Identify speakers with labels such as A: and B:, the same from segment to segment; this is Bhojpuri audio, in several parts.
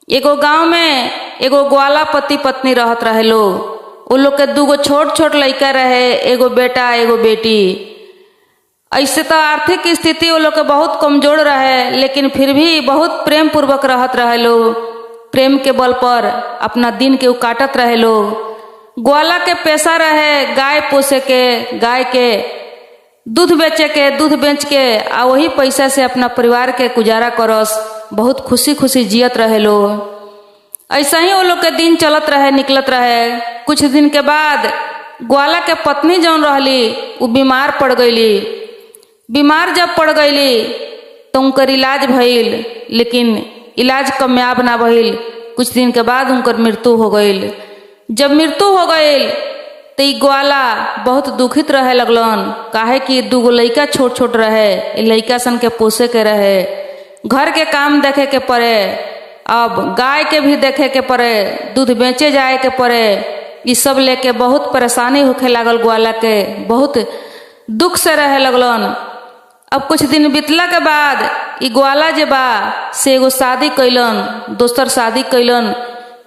A: एगो गांव में एगो ग्वाला पति पत्नी रहत रहे लोग। वो लोग के दूगो छोट छोट लड़का रहे, एगो बेटा एगो बेटी। ऐसे तो आर्थिक स्थिति वो लोग के बहुत कमजोर रहे, लेकिन फिर भी बहुत प्रेम पूर्वक रहत रहे लोग। प्रेम के बल पर अपना दिन के काटत रहे लोग। ग्वाला के पैसा रहे गाय पोसे के, गाय के दूध बेचे के, दूध बेच के आ वही पैसा से अपना परिवार के गुजारा करस। बहुत खुशी खुशी जियत रहे लोग। ऐसा ही वो लोग के दिन चलत रहे, निकलत रहे। कुछ दिन के बाद ग्वाला के पत्नी जौन रहली वो बीमार पड़ गईली। बीमार जब पड़ गईली तो उनकर इलाज भइल, लेकिन इलाज कामयाब ना भइल। कुछ दिन के बाद उनकर मृत्यु हो गईल। जब मृत्यु हो गईल तो ग्वाला बहुत दुखित रहे लगलन। काहे कि दूगो लइका छोट छोट रहे, लइका सन के पोसे के रहे, घर के काम देखे के पड़े, अब गाय के भी देखे के पड़े, दूध बेचे जाए के पड़े। ये सब लेके बहुत परेशानी होखे लागल ग्वाला के, बहुत दुख से रहे लगलन। अब कुछ दिन बीतला के बाद ई ग्वाला जे बा से एगो शादी कैलन, दोसर शादी कैलन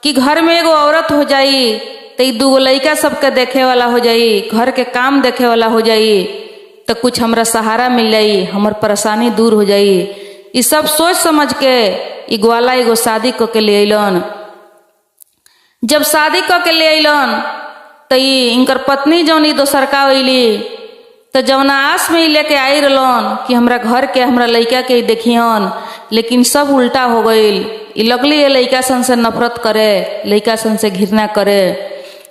A: कि घर में एगो औरत हो जाई तो ई दूगो लइका सबके देखे वाला हो जाई, घर के काम देखे वाला हो जाई, तो कुछ हमरा सहारा मिल जाई, हमर परेशानी दूर हो जाई। ई सब सोच समझ के ई ग्वाला एगो शादी क के ले अइलन। जब शादी क के ले अइलन तो इनकर पत्नी जौन ई दोसरका अइली, तो जौना आस में लेके आई रहलन कि हमरा घर के हमरा लइका के देखियन, लेकिन सब उल्टा हो गईल। ई लगली ये लइका सन से नफरत करे, लइका सन से घृणा करे,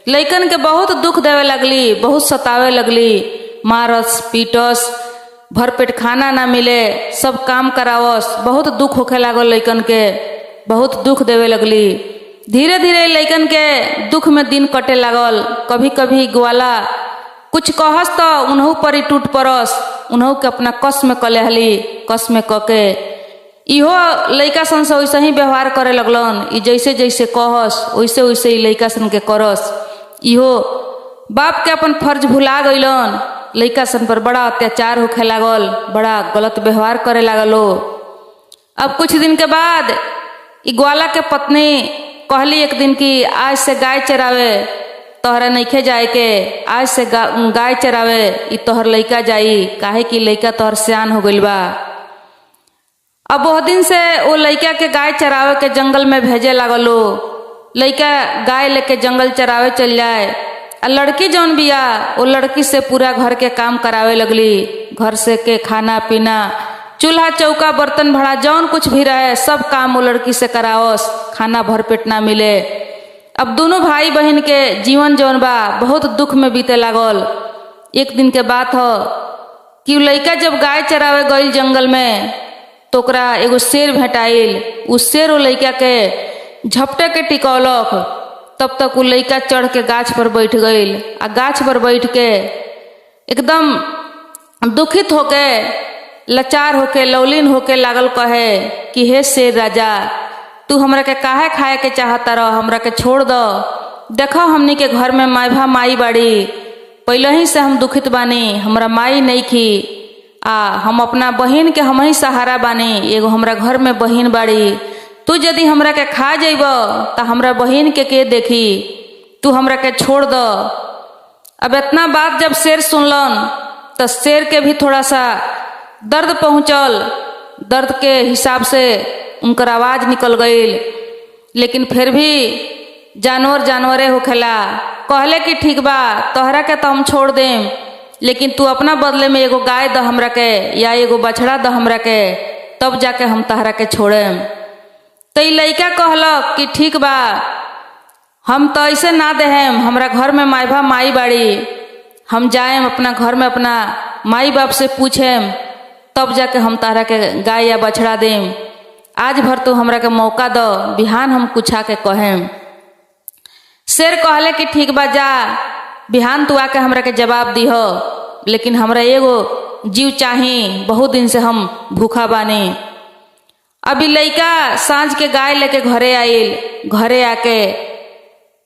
A: लइकन के बहुत दुख देवे लगली, बहुत सतावे लगली, मारस पीटस, भरपेट खाना ना मिले, सब काम करावस। बहुत दुख होखे लागल लइकन के, बहुत दुख देवे लगली। धीरे धीरे लइकन के दुख में दिन कटे लागल। कभी कभी ग्वाला कुछ कहस तो उन्हों पर ही टूट पड़स, उन्हों के अपना कस में कलेहली, कस में कके इहो लइका सन से वैसे ही व्यवहार करे लगलन। ई जैसे जैसे कहस वैसे वैसे ही लइका सन के करस। इहो बाप के अपन फर्ज भुला गईलन, लइका सन पर बड़ा अत्याचार होखे लागल, बड़ा गलत व्यवहार करे लागलो। अब कुछ दिन के बाद ई ग्वाला के पत्नी कहली एक दिन कि आज से गाय चरावे तोहरा नइखे जाए के, आज से गाय चरावे ई तोहर लइका जाई, काहे कि लइका तोहर सियान हो गइल बा। अब वो दिन से वो लइका के गाय चरावे के जंगल में भेजे लागलो। लइका गाय लेके जंगल चरावे चल जाए, आ लड़की जौन बिया वो लड़की से पूरा घर के काम करावे लगली। घर से के खाना पीना, चूल्हा चौका बर्तन भाड़ा जौन कुछ भी रहे सब काम वो लड़की से करावस। खाना भरपेट ना मिले। अब दोनों भाई बहन के जीवन जौन बा बहुत दुख में बीते लागल। एक दिन के बात हो कि लइका जब गाय चरावे गईल जंगल में तो ओकरा एगो शेर भेटाइल। उस शेर वो लइका के झपटे के टिकौलक। तब तक वो लइका चढ़ के गाछ पर बैठ गईल, आ गाछ पर बैठ के एकदम दुखित होके, लाचार होके, लौलीन होके लागल कहे कि हे शेर राजा, तू हमरा के काहे खाए के चाहता रह, हमरा के छोड़ दो। देखो हमनी के घर में माइभा माई बाड़ी, पहले ही से हम दुखित बानी, हमरा माई नहीं खी, आ हम अपना बहिन के हम ही सहारा बानी, एगो हमरा घर में बहिन बाड़ी। तू यदि हमरा के खा जइब तो हमरा बहिन के देखी, तू हमरा के छोड़ दो। अब इतना बात जब शेर सुनलन तो शेर के भी थोड़ा सा दर्द पहुँचल। दर्द के हिसाब से उनकर आवाज निकल गईल, लेकिन फिर भी जानवर जानवरे होखेला। कहले कि ठीक बा, तोहरा के तो हम छोड़ देम, लेकिन तू अपना बदले में एगो गाय द हमरा के, या एगो बछड़ा द हमरा के, तब जाके हम तहरा के छोड़ेम। तो ई लइका कहलक कि ठीक बा, हम तो ऐसे ना देहेम, हमरा घर में माइभा माई बाड़ी, हम जाएम अपना घर में अपना माई बाप से पूछेम, तब जाके हम तहरा के गाय या बछड़ा देम। आज भर तू हमरा के मौका दो, बिहान हम कुछ आके कहेम। शेर कहले कि ठीक बा, जा बिहान तू आके हमरा के जवाब दीहो, लेकिन हमरा एगो जीव चाही, बहुत दिन से हम भूखा बानी। अभी लइका सांझ के गाय लेके घरे आइल। घरे आके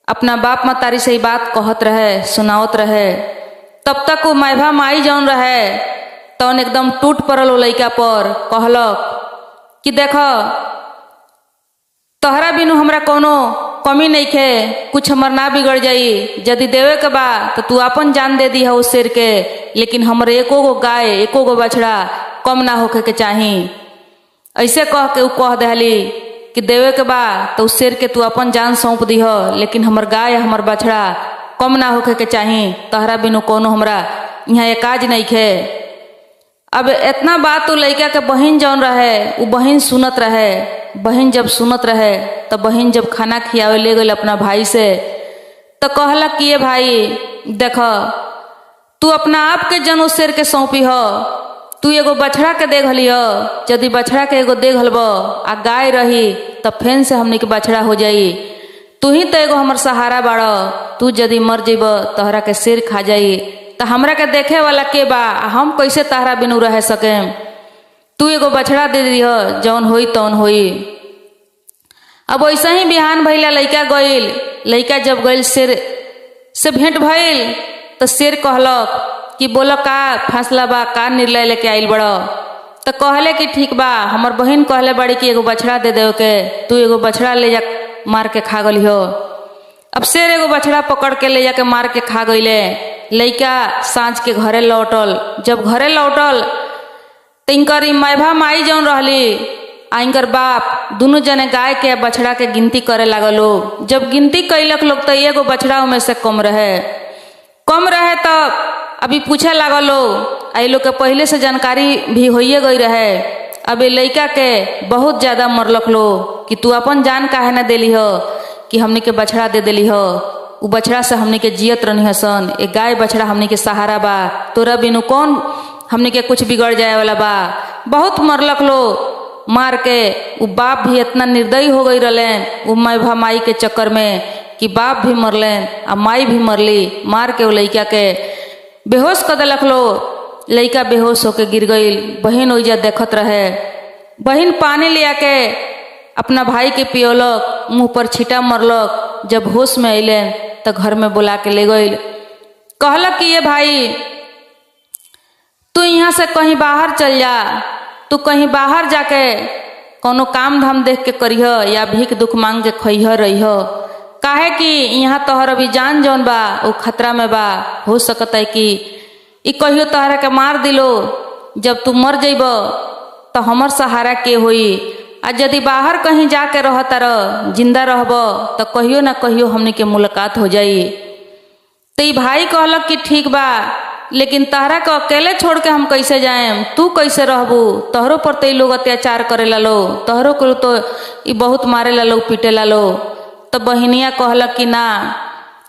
A: अपना बाप मतारी से बात कहत रहे, सुनावत रहे। तब तक वो माइभा माई जौन रहे तौन एकदम टूट पड़ल वो लइका पर। कहलक कि देखो तोहरा बिनु हमरा कोनो कमी नहीं खे, कुछ हमर ना बिगड़ जाई। यदि देवे के बा तो तू अपन जान दे दी है उस शेर के, लेकिन हमरे एको गो गाय एको गो बछड़ा कम ना होके के चाही। ऐसे कह के उ कह दहली कि देवे के बा तो उस शेर के तू अपन जान सौंप दी हो, लेकिन हमर गाय हमर बछड़ा कम ना होके के चाही। तोहरा बिनु कोनो हमरा यहाँ एकाज नहीं खे। अब इतना बात तो लड़का के बहन जौन रहे वो बहन सुनत रहे। बहन जब सुनत रहे तो बहन जब खाना खियावे ले गई अपना भाई से, तो कहला कि ये भाई देख, तू अपना आप के जन उस शेर के सौंपी हो। तू एगो बछड़ा के दे घली हो, यदि बछड़ा के एगो दे घलब आ गाय रही तो फेन से हमने के बछड़ा हो जाई। तू ही तो एगो हमर सहारा बाड़, तू यदि मर जेब तोहरा के शेर खा जाई, तो हमरा के देखे वाला के बा, हम कैसे तहरा बिनु रह सके। तू एगो बछड़ा दे दी हो, जौन होई तौन होई। अब वैसे ही बिहान भइला लइका गइल। लइका जब गइल शेर से भेंट भइल तो शेर कहलक कि बोलो का फैसला बा, का निर्णय लेके आइल बड़। तो कहले कि ठीक बा, हमर बहन कहले बड़ी कि एगो बछड़ा दे देव के, तू एगो बछड़ा ले जा मार के खा गली हो। अब शेर एगो बछड़ा पकड़ के ले जाके मार के खा गईले। लइका सांझ के घरे लौटल। जब घरे लौटल तो इनकर मैभा माई जौन रहली आ इनकर बाप दोनों जने गाय के बछड़ा के गिनती करे लागलो। जब गिनती कैलक लोग तो एगो बछड़ा में से कम रहे तो अभी पूछे लागलो। आई लोग के पहले से जानकारी भी होइए गई रहे। अब ये लइका के बहुत ज्यादा मरलक लो कि तू अपन जान काहे ना देली हो, कि हमने के बछड़ा दे देली हो। उ बछड़ा से हमने के जियत रहनी हसन। एक गाय बछड़ा हमने के सहारा बा, तोरा बिनु कौन हमने के कुछ बिगड़ जाए वाला बा। बहुत मरलक लो मार के। उ बाप भी इतना निर्दयी हो गई रहलेन उ मैभा माई के चक्कर में कि बाप भी मरलेन आ माई भी मरली। मार के वो लइका के बेहोश कर देलक लो। लइका बेहोश होके गिर गई। बहन ओइजा देखत रहे। बहन पानी ले आके अपना भाई के पियोलक, मुंह पर छीटा मरलक। जब होश में अइलेन तो घर में बुला के ले गई। कहलक कि ये भाई तू यहाँ से कहीं बाहर चल जा, तू कहीं बाहर जाके कोनो काम धाम देख के करिह या भीख दुख मांग के खइह रहिह। काहे कि यहाँ तोहर अभी जान जौन बा वो खतरा में बा। हो सकता है कि ई कहियो तोहरा के मार दिलो। जब तू मर जइब तो हमर सहारा के होई। आ यदि बाहर कहीं जाके रहता रह जिंदा रहब तो कहियो ना कहियो हमने के मुलाकात हो जाई। तो ई भाई कहलक कि ठीक बा, लेकिन तहरा को अकेले छोड़ के हम कैसे जाएम, तू कैसे रहबू। तोहरों पर तो लोग अत्याचार करे ला लो, तोहरों को तो ई बहुत मारे ला लो, पीटे ला लो। तो बहनिया कहलक कि ना,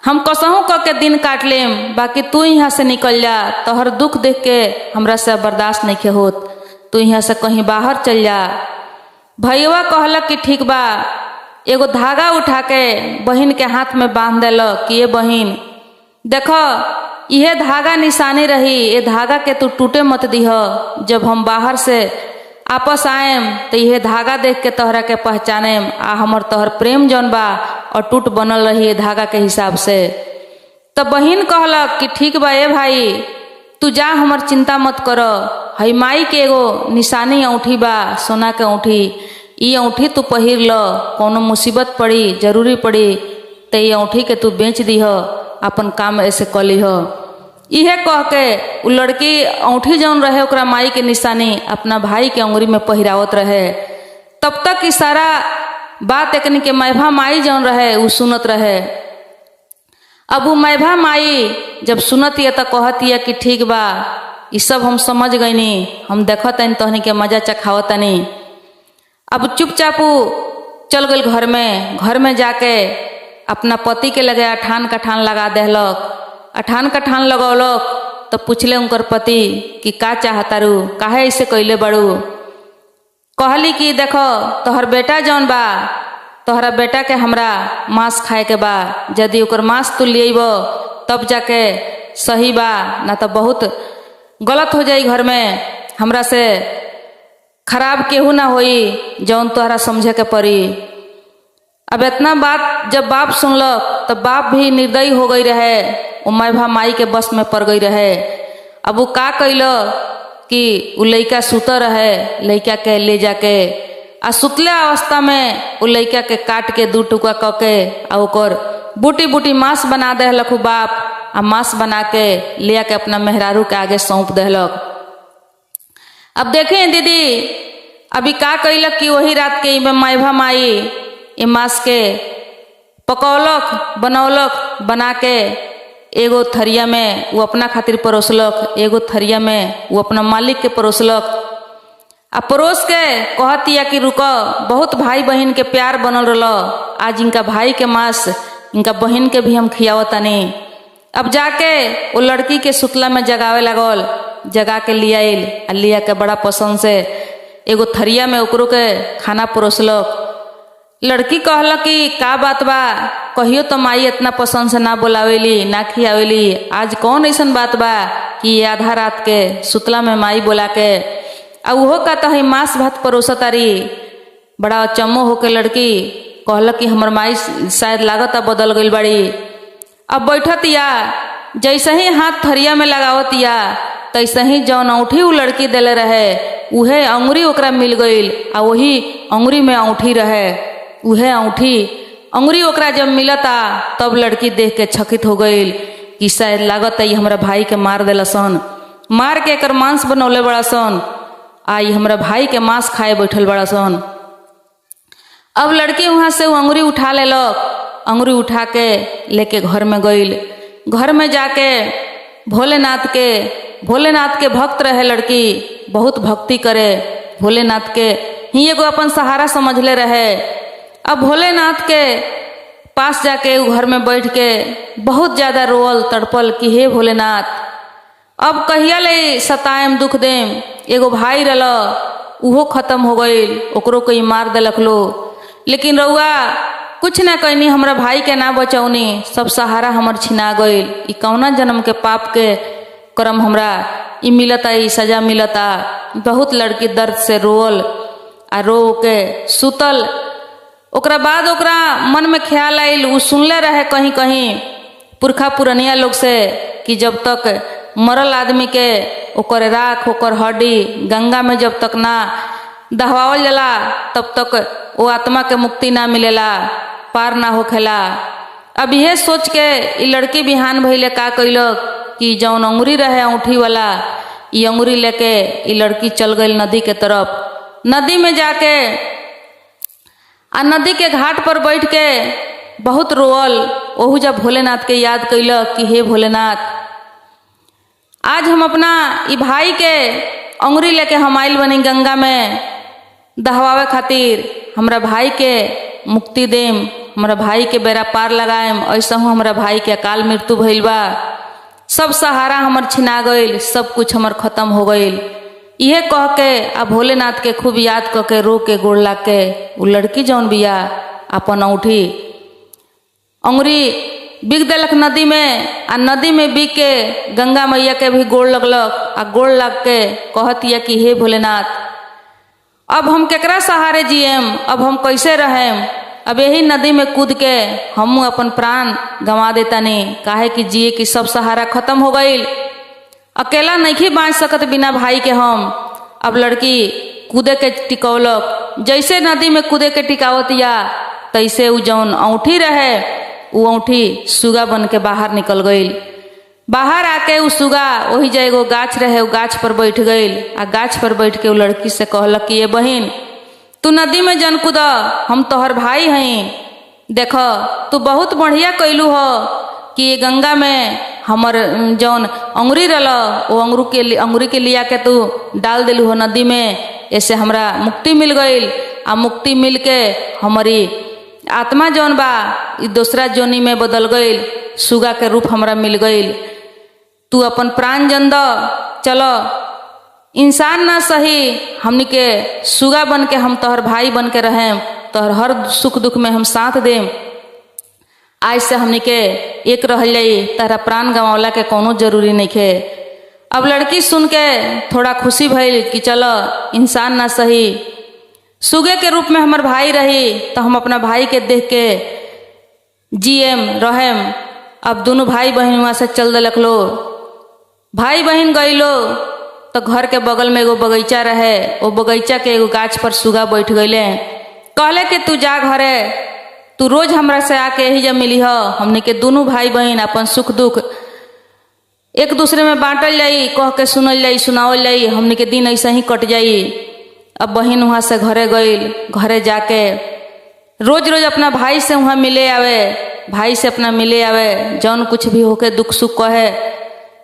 A: हम कसहूँ क के दिन काट लेम, बाकी तू यहाँ से निकल जा। तोहर दुख देख के हमरा से बर्दाश्त नहीं के होत, तू यहाँ से कहीं बाहर चल जा। भैया कहलक कि ठीक बा। एगो धागा उठा के बहन के हाथ में बांध देलक कि ये बहन देखो, यह धागा निशानी रही, ये धागा के तू टूटे मत दीह। जब हम बाहर से आपस आएम तो यह धागा देख के तोहरा के पहचानेम आ हमर तोहर प्रेम जौन बा और टूट बनल रही धागा के हिसाब से। तो बहन कहलक कि ठीक बा ए भाई, तू जा, हमर चिंता मत कर। हई माई के एगो निशानी औंठी बा, सोना के औंठी। ई औंठी तू पहिर ल, कोनो मुसीबत पड़ी जरूरी पड़ी तो ये औंठी के तू बेच दीह, अपन काम ऐसे कर लीह। इहे कह के उ लड़की औंठी जौन रहे ओकरा माई के निशानी अपना भाई के अंगुरी में पहिरावत रहे। तब तक ई सारा बात एकनी के मैभा माई जौन रहे उ सुनत रहे। अब उ मैभा माई जब सुनत है तो कहती है कि ठीक बा, ये सब हम समझ गईनी, हम देखत हन तहनी के मजा चखावतनी। अब चुपचाप चल गई घर में जाके अपना पति के लगे अठान कठान लगा देहलक। अठान कठान लगौलक तो पूछले उनकर पति कि का चाहतारू, काहे ऐसे कैले बड़ू। कहली कि देखो तोहर बेटा जौन बा, तोहरा बेटा के हमरा मांस खाए के बा। यदि ओकर मांस तू लिएब तब जाके सही बा, ना तो बहुत गलत हो जाई। घर में हमरा से खराब केहू ना होई, जौन तोहरा समझे के पड़ी। अब इतना बात जब बाप सुनलक तब बाप भी निर्दयी हो गई रहे, वो मैभा माई के बस में पड़ गई रहे। अब वो का कैल कि उ लइका सुत रहे, लइका के ले जाके आ सुतले अवस्था में उ लड़का के काट के 2 टुकड़ा क के आ ओकर बूटी बूटी मांस बना देहलक उ बाप। आ मांस बना के ले के अपना मेहरारू के आगे सौंप देहलक। अब देखें दीदी अभी का कैलक कि वही रात के माइभा माई ये मांस के पकौलक बनौलक, बना के एगो थरिया में वो अपना खातिर परोसलक, एगो थरिया में वो अपना मालिक के परोसलक। आ परोस के कहतिया कि रुको, बहुत भाई बहन के प्यार बनल रहा, आज इनका भाई के मांस इनका बहन के भी हम खियावतानी। अब जाके वो लड़की के सुतला में जगावे लगल, जगा के लिया के बड़ा पसंद से एगो थरिया में ओकरो के खाना परोसलक। लड़की कहलक कि का बात बा, कहियो तो माई इतना पसंद से ना बोलावेली ना खियावेली, आज कौन ऐसन बात बा कि आधा रात के सुतला में माई बोला के आ उहो का तो है मांस भात परोसतारी। बड़ा अचम्मो होके लड़की कहलक कि हमर माई शायद लागत बदल गई बड़ी। अब बैठतिया, जैसे ही हाथ थरिया में लगावतिया तैसे ही जौन औंठी उ लड़की देले रहे उहे अंगुरी ओकरा मिल गईल। आ वही अंगुरी में औंठी रहे, उहे औंठी अंगुरी ओकरा जब मिलता तब लड़की देख के चकित हो गईल कि शायद लागत है हमरा भाई के मार देलसन, मार के एकर मांस बनौले बड़ा सन, आई हमरा भाई के मांस खाए बैठल बड़ा सन। अब लड़की वहां से वो अंगुरी उठा लेलक, अंगुरी उठा के लेके घर में गईल। घर में जाके भोलेनाथ के भक्त रहे लड़की, बहुत भक्ति करे, भोलेनाथ के ही एगो अपन सहारा समझले रहे। अब भोलेनाथ के पास जाके वो घर में बैठ के बहुत ज्यादा रोअल तड़पल कि हे भोलेनाथ, अब कहिया ले सताएम दुख देम, एगो भाई रला उहो खत्म हो गईल, ओकरो कोई मार देलक लो, लेकिन रउआ कुछ ना कहनी, हमरा भाई के ना बचौनी, सब सहारा हमर छिना गईल। ई कौना जन्म के पाप के कर्म हमरा ई मिलता, ई सजा मिलता। बहुत लड़की दर्द से रोअल आ रो के सुतल। ओकरा बाद ओकरा मन में ख्याल आयल, उ सुनले रहे कहीं कहीं पुरखा पुरनिया लोग से कि जब तक मरल आदमी के ओकर राख ओकर हड्डी गंगा में जब तक ना दहवावल जाला तब तक वो आत्मा के मुक्ति ना मिलेला, पार ना होखेला। अब यह सोच के ई लड़की बिहान भइले का कैलक कि जौन अंगुरी रहे औंठी वाला, ई अंगुरी लेके ई लड़की चल गई नदी के तरफ। नदी में जाके आ नदी के घाट पर बैठ के बहुत रोअल, ओहू जब भोलेनाथ के याद कैलक कि हे भोलेनाथ, आज हम अपना ई भाई के अंगुरी लेके हम आइल बनी गंगा में दहवावे खातिर, हमरा भाई के मुक्ति देम, हमरा भाई के बेड़ा पार लगाएम। ऐसा हूँ हमरा भाई के अकाल मृत्यु भइल बा, सब सहारा हमर छिना गईल, सब कुछ हमर खत्म हो गईल। इहे कह के आ भोलेनाथ के खूब याद क के रो के गोड़ ला के उ लड़की जौन बिया अपन औंठी अंगुरी बिग देलक नदी में। आ नदी में बिग के गंगा मैया के भी गोड़ लगलक आ गोड़ लग के कहतिया कि हे भोलेनाथ, अब हम केकरा सहारे जिएम, अब हम कैसे रहेम, अब यही नदी में कूद के हम अपन प्राण गंवा देतानी, काहे कि जिए कि सब सहारा खत्म हो गईल, अकेला नहीं बाँच सकत बिना भाई के हम। अब लड़की कूदे के टिकौलक, जैसे नदी में कूदे के टिकावतिया तैसे उ जौन औंठी रहे उ औंठी सुगा बन के बाहर निकल गईल। बाहर आके उ सुगा वही जा एगो गाछ रहे, उ गाछ पर बैठ गईल। आ गाछ पर बैठ के उ लड़की से कहलक कि ये बहिन, तू नदी में जन कूद, हम तोहर भाई हई, देख तू बहुत बढ़िया कैलू हो कि ये गंगा में हमर जौन अंगुरी रल वो अंगुरी के लिया के तू डाल दिलू हो नदी में, ऐसे हमरा मुक्ति मिल गईल। आ मुक्ति मिल के हमारी आत्मा जौन बा ई दूसरा जोनी में बदल गईल, सुगा के रूप हमरा मिल गईल। तू अपन प्राण जन द, चलो इंसान ना सही, हमनी के सुगा बन के हम तोहर भाई बन के रहेम, तोहर हर सुख दुख में हम साथ देम। आज से हमनी के एक रह जाई, तारा प्राण गंवावला के कोनो जरूरी नहीं खे। अब लड़की सुन के थोड़ा खुशी भइल कि चलो इंसान ना सही, सुगे के रूप में हमार भाई रही तो हम अपना भाई के देख के जिएम रहेम। अब दोनों भाई बहन वहां से चल दिलक लो, भाई बहन गईलो तो घर के बगल में एगो बगीचा रहे, वो बगीचा के एगो गाछ पर सुगा बैठ गईले। कहले कि तू जा घरे, तू रोज हमरा से आके यही जब मिली हो। हमने के दोनों भाई बहन अपन सुख दुख एक दूसरे में बांटल जाई, कह के सुनल जाई, सुनावल जाई, हमने के दिन ऐसा ही कट जाई। अब बहन वहाँ से घरे गई, घरे जाके रोज रोज अपना भाई से वहाँ मिले आवे, भाई से अपना मिले आवे, जौन कुछ भी होके दुख सुख कहे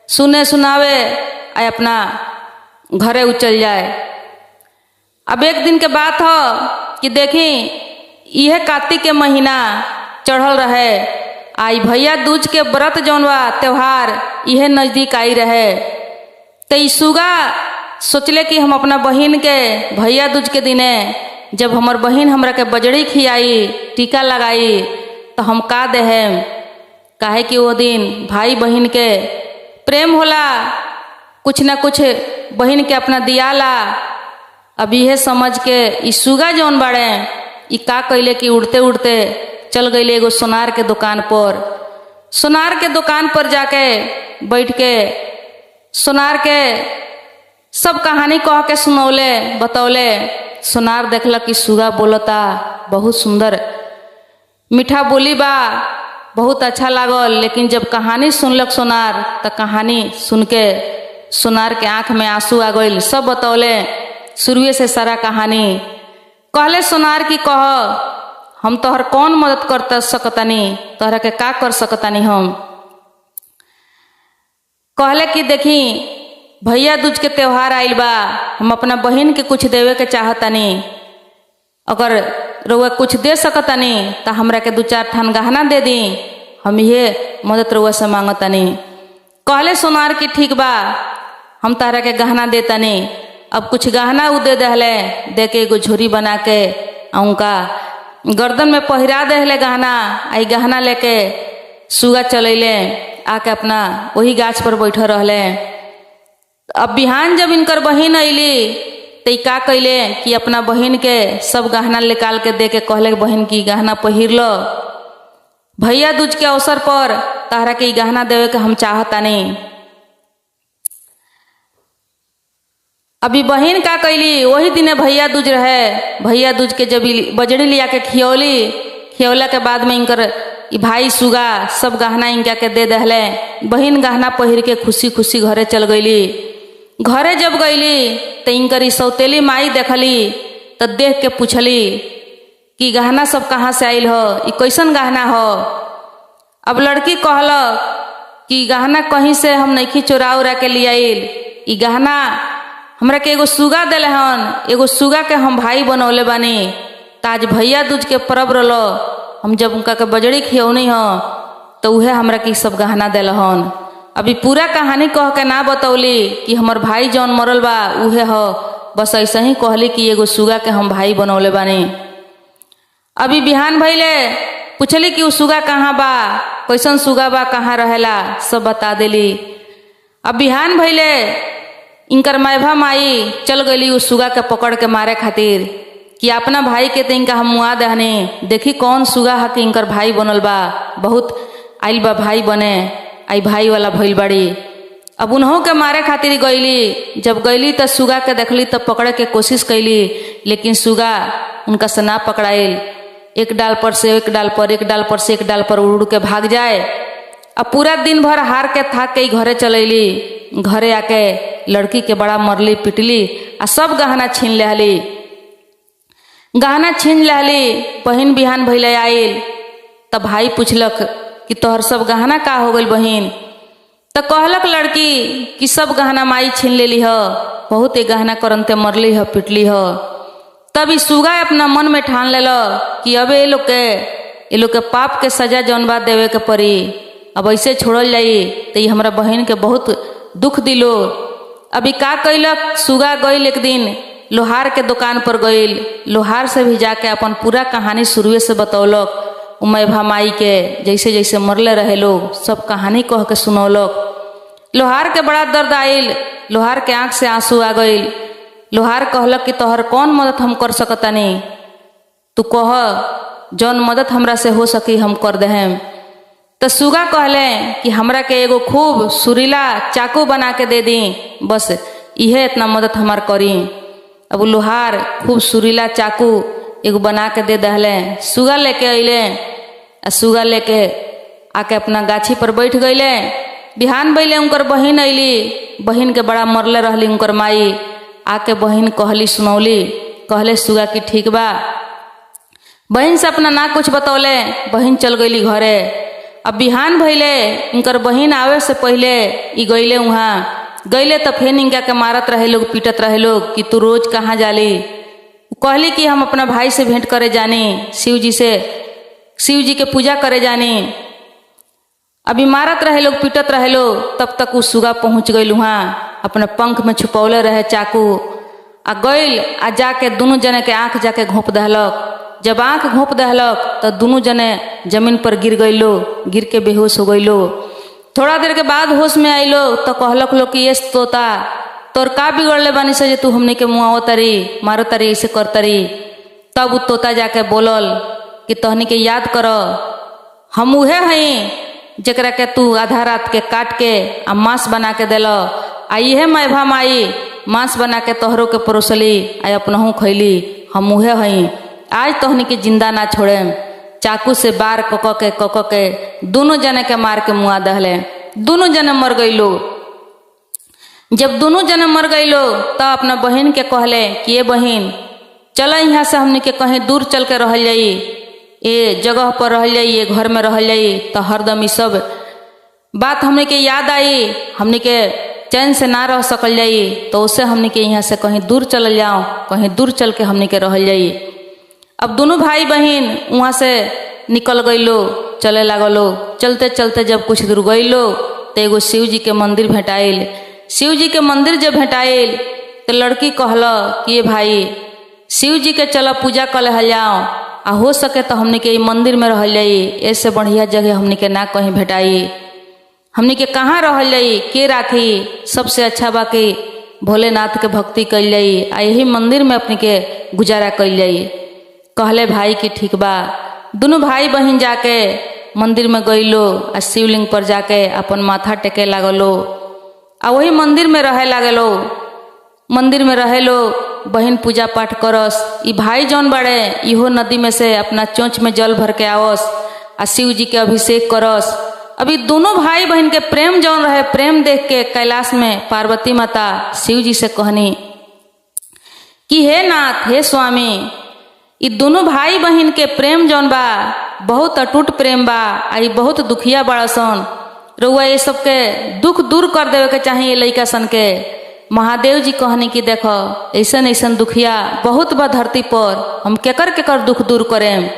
A: सुने सुनावे आ अपना घरे उचल जाए। अब एक दिन के बात हो कि देखी यह कार्तिक के महीना चढ़ल रहे, आई भैया दूज के व्रत जौन बा त्योहार यह नजदीक आई रहे। तो ई सुगा सोचले कि हम अपना बहन के भैया दूज के दिने जब हमर बहन हमरा के बजड़ी खियाई, टीका लगाई, तो हम का देहेम, काहे कि वो दिन भाई बहन के प्रेम होला, कुछ ना कुछ बहन के अपना दियाला। अब यह समझ के ई सुगा जौन बाड़े ई का कैले कि उड़ते उड़ते चल गईले एगो सोनार के दुकान पर। सोनार के दुकान पर जाके बैठ के सोनार के सब कहानी कह के सुनौले बतौले। सोनार देखलक कि सुगा बोलता, बहुत सुंदर मीठा बोली बा, बहुत अच्छा लागल। लेकिन जब कहानी सुनलक सोनार, तो कहानी सुन के सोनार के आंख में आंसू आ गईल। सब बतौले शुरुए से सारा कहानी। कहले सोनार की कह हम तोहर कौन मदद कर सकतानी, तोहरा के का कर सकतानी हम। कहले कि देखी भैया दूज के त्योहार आइल बा, हम अपना बहन के कुछ देवे के चाहतानी, अगर रउआ कुछ दे सकतानी तो हमरा के 2-4 ठान गहना दे दी, हम ये मदद रउआ से मांगतानी। कहले सोनार की ठीक बा, हम तारा के गहना देतानी। अब कुछ गहना उ दे दहले, दे के एगो झोरी बना के उनका गर्दन में पहिरा दहले गहना। आई गहना लेके सुगा चलैले, आके अपना वही गाछ पर बैठे रहले। अब बिहान जब इनकर बहन अइली तो का कैले कि अपना बहन के सब गहना निकाल के दे के कहले बहन की गहना पहिर लो, भैया दूज के अवसर पर तारा के गहना देवे के हम चाहतानी। अभी बहन का कैली, वही दिने भैया दूज रहे। भैया दूज के जब बजड़ी लिया के खियौली, खियौला के बाद में इनकर भाई सुगा सब गहना इनका के दे दहले। बहन गहना पहिर के खुशी खुशी घरे चल गईली। घरे जब गईली तो इनकर सौतेली माई देखली, तो देख के पूछली कि गहना सब कहाँ से आइल हो, ई कैसन गहना हो। अब लड़की कहलक कि गहना कहीं से हम नहीं चोरा उरा के ले आइल, ई गहना हमरा के एगो सुगा दिले हन, एगो सुगा के हम भाई बनौले बानी। ताज भैया दूज के परब रलो, हम जब उनका के बजड़ी खियौनी हो तो उहे हमरा के सब गहना दिल हन। अभी पूरा कहानी कह के ना बतौली कि हमर भाई जौन मरल बा उहे हो, बस ऐसा ही कहली कि एगो सुगा के हम भाई बनौले बानी। अभी बिहान भइले पूछली कि उ सुगा कहाँ बा, कैसन सुगा बा, कहाँ रहेला, सब बता देली। अब बिहान भइले इनकर मैभा माई चल गईली उस सुगा के पकड़ के मारे खातिर कि अपना भाई के तो इनका हम मुआ दहने, देखी कौन सुगा है कि इनकर भाई बनल बा, बहुत आइल बा भाई बने, आई भाई वाला भइल बाड़ी। अब उन्हों के मारे खातिर गईली। जब गईली तो सुगा के देखली तो पकड़े के कोशिश कैली, लेकिन सुगा उनका से ना पकड़ाइल। एक डाल पर से एक डाल पर, एक डाल पर से एक डाल पर उड़ के भाग जाए। अब पूरा दिन भर हार के थाक के घरे चलैली। घरे आके लड़की के बड़ा मरली पिटली आ सब गहना छीन लेहली। गहना छीन लेहली। बहन बिहान भइले आइल तब भाई पूछलक कि तोहर सब गहना का हो गइल बहन। तो कहलक लड़की कि सब गहना माई छीन लेली ह, बहुत ही गहना करनते मरली ह, पिटली ह। तब ई सुगा अपना मन में ठान लेलो कि अब ये लोग के पाप के सजा जौन बा देवे के पड़ी, अब ऐसे छोड़ल जाई तो ये हमरा बहन के बहुत दुख दिलो। अभी का कैलक, सुगा गईल एक दिन लोहार के दुकान पर गईल। लोहार से भी जाके अपन पूरा कहानी शुरुए से बतौलक। मैभा माई के जैसे जैसे मरले रहे लोग सब कहानी कह के सुनौलक। लोहार के बड़ा दर्द आइल, लोहार के आंख से आंसू आ गईल। लोहार कहलक कि तोहर कौन मदद हम कर सकतानी, तू कह, जौन मदद हमरा से हो सकी हम कर देहेम। तो सुगा कहले कि हमरा के एगो खूब सुरीला चाकू बना के दे दी, बस इहे इतना मदद हमार करी। अब लोहार खूब सुरीला चाकू एगो बना के दे दहले। सुगा लेके अइले आ सुगा लेके आके अपना गाछी पर बैठ गईले। बिहान भइले उनकर बहिन अइली। बहिन के बड़ा मरले रहली उनकर माई। आके बहिन कहली सुनौली, कहले सुगा की ठीक बा। बहिन से अपना ना कुछ बतौले, बहिन चल गईली घरे। अब बिहान भइले इनकर बहिन आवे से पहले ई गईले वहाँ गईले तो फिर इनका के मारत रहे लोग, पीटत रहे लोग कि तू रोज कहाँ जाली। कहली कि हम अपना भाई से भेंट करे जानी, शिव जी के पूजा करे जानी। अभी मारत रहे लोग, पीटत रहे लोग। तब तक वो सुगा पहुँच गई वहाँ, अपने पंख में छुपौले रहे चाकू आ गईल आ जाके दोनों जने के आँख जाके घोंप दहलक। जब आँख घोंप दहलक तो दोनों जने जमीन पर गिर गईलो, गिर के बेहोश हो गईलो। थोड़ा देर के बाद होश में आइलो तो कहलक लो कि ये तोता तोर का बिगड़ले बानी से जे तू हमने के मुआव तरी मारो तरी ऐसे कर तरी। तब उ तोता जाके बोलल कि तहनी के याद कर हम उहे हई जकरा के तू आधा रात के काट के आ मांस बना के दिल। आ इहे मैभा माई मांस बना के तोहरों के परोसली आ अपनहू खैली। हम उहे हई, आज तहनी के जिंदा ना छोड़े। चाकू से बार कक के दोनों जने के मार के मुआ दहले। दोनों जने मर गईलो। जब दोनों जने मर गईलो तब अपना बहन के कहले कि ये बहन चल यहाँ से हमने के कहीं दूर चल के रह जाई, ये जगह पर रह जाई, ये घर में रह जाई। तो हरदम ये सब बात हमने के याद आई, हमने के चैन से ना रह सकल जाई। तो उससे हमने के यहाँ से कहीं दूर चल जाओ, कहीं दूर चल के हमने के रह जाई। अब दोनों भाई बहन वहाँ से निकल गईलो, चले लागलो। चलते चलते जब कुछ दूर गईलो तो एगो शिव जी के मंदिर भेटाइल। शिव जी के मंदिर जब भेटाइल तो लड़की कहल कि ये भाई शिव जी के चलो पूजा कर ले जाओ, आ हो सके तो हमने के मंदिर में रह जाई। ऐसे बढ़िया जगह हमने के ना कहीं भेटाई, हमने के कहाँ रह जाई, के राखी। सबसे अच्छा बाकी भोलेनाथ के भक्ति कल जाई आ यही मंदिर में अपने के गुजारा कल जाई। कहले भाई कि ठीक बा। दोनों भाई बहन जाके मंदिर में गईलो आ शिवलिंग पर जाके अपन माथा टेके लागलो आ वही मंदिर में रहे लागलो। मंदिर में रहेलो, बहन पूजा पाठ करस। ई भाई जौन बड़े इहो नदी में से अपना चोंच में जल भर के आवस आ शिव जी के अभिषेक करस। अभी दोनों भाई बहन के प्रेम जौन रहे, प्रेम देख के कैलाश में पार्वती माता शिव जी से कहनी कि हे नाथ, हे स्वामी, ई दोनों भाई बहन के प्रेम जौन बा बहुत अटूट प्रेम बा, आई बहुत दुखिया बड़ा सन। रउआ ये सबके दुख दूर कर देवे के चाहिए लइका सन के। महादेव जी कहनी कि देखो ऐसन ऐसन दुखिया बहुत बा धरती पर, हम केकर केकर दुख दूर करें।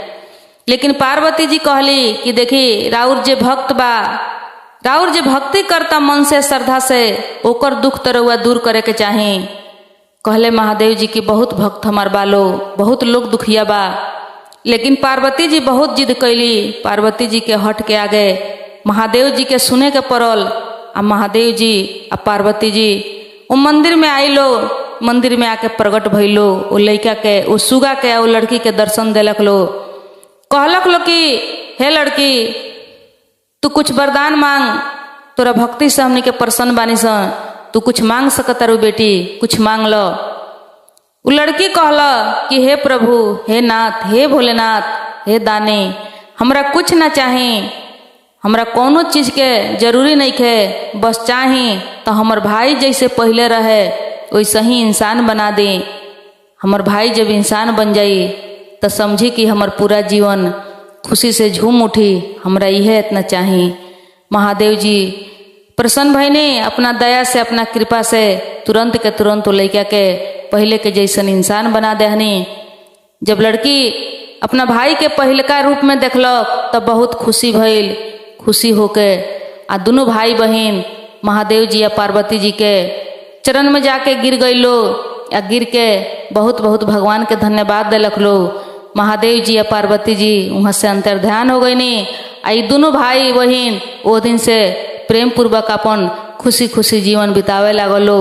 A: लेकिन पार्वती जी कहली कि देखी राउर जे भक्त बा, राउर जे भक्ति करता मन से श्रद्धा से, ओकर दुख तो रउआ दूर करे के चाही। कहले महादेव जी की बहुत भक्त हमार बालो, बहुत लोग दुखिया बा। लेकिन पार्वती जी बहुत जिद कैली। पार्वती जी के हट के आगे महादेव जी के सुने के पड़ल। आ महादेव जी आ पार्वती जी वो मंदिर में आइलो, मंदिर में आके प्रकट भइलो। वो लड़का के, वो सुगा के, वो लड़की के दर्शन देलक लो। कहलक लो कि हे लड़की, तू कुछ वरदान मांग, तोरा भक्ति से हमने के प्रसन्न बानी सन, तू कुछ मांग सकत रू बेटी, कुछ मांग लो। वो लड़की कहला कि हे प्रभु, हे नाथ, हे भोलेनाथ, हे दानी, हमरा कुछ ना चाही, हमरा कोनो चीज के जरूरी नहीं खे, बस चाही तो हमर भाई जैसे पहले रहे वैसे ही इंसान बना दे। हमर भाई जब इंसान बन जाई तो समझी कि हमर पूरा जीवन खुशी से झूम उठी, हमरा यह इतना चाही। महादेव जी प्रसन्न भइनी, अपना दया से, अपना कृपा से तुरंत के तुरंत लड़का के पहले के जैसन इंसान बना देहनी। जब लड़की अपना भाई के पहलका रूप में देखलक तब बहुत खुशी भइल। खुशी होके आ दोनों भाई बहन महादेव जी या पार्वती जी के चरण में जाके गिर गईलो। या गिर के बहुत बहुत भगवान के धन्यवाद दिलक लो। महादेव जी या पार्वती जी वहाँ से अंतर्ध्यान हो गई नी। आई दोनों भाई बहन वो दिन से प्रेम पूर्वक अपन खुशी खुशी जीवन बितावे लागलो।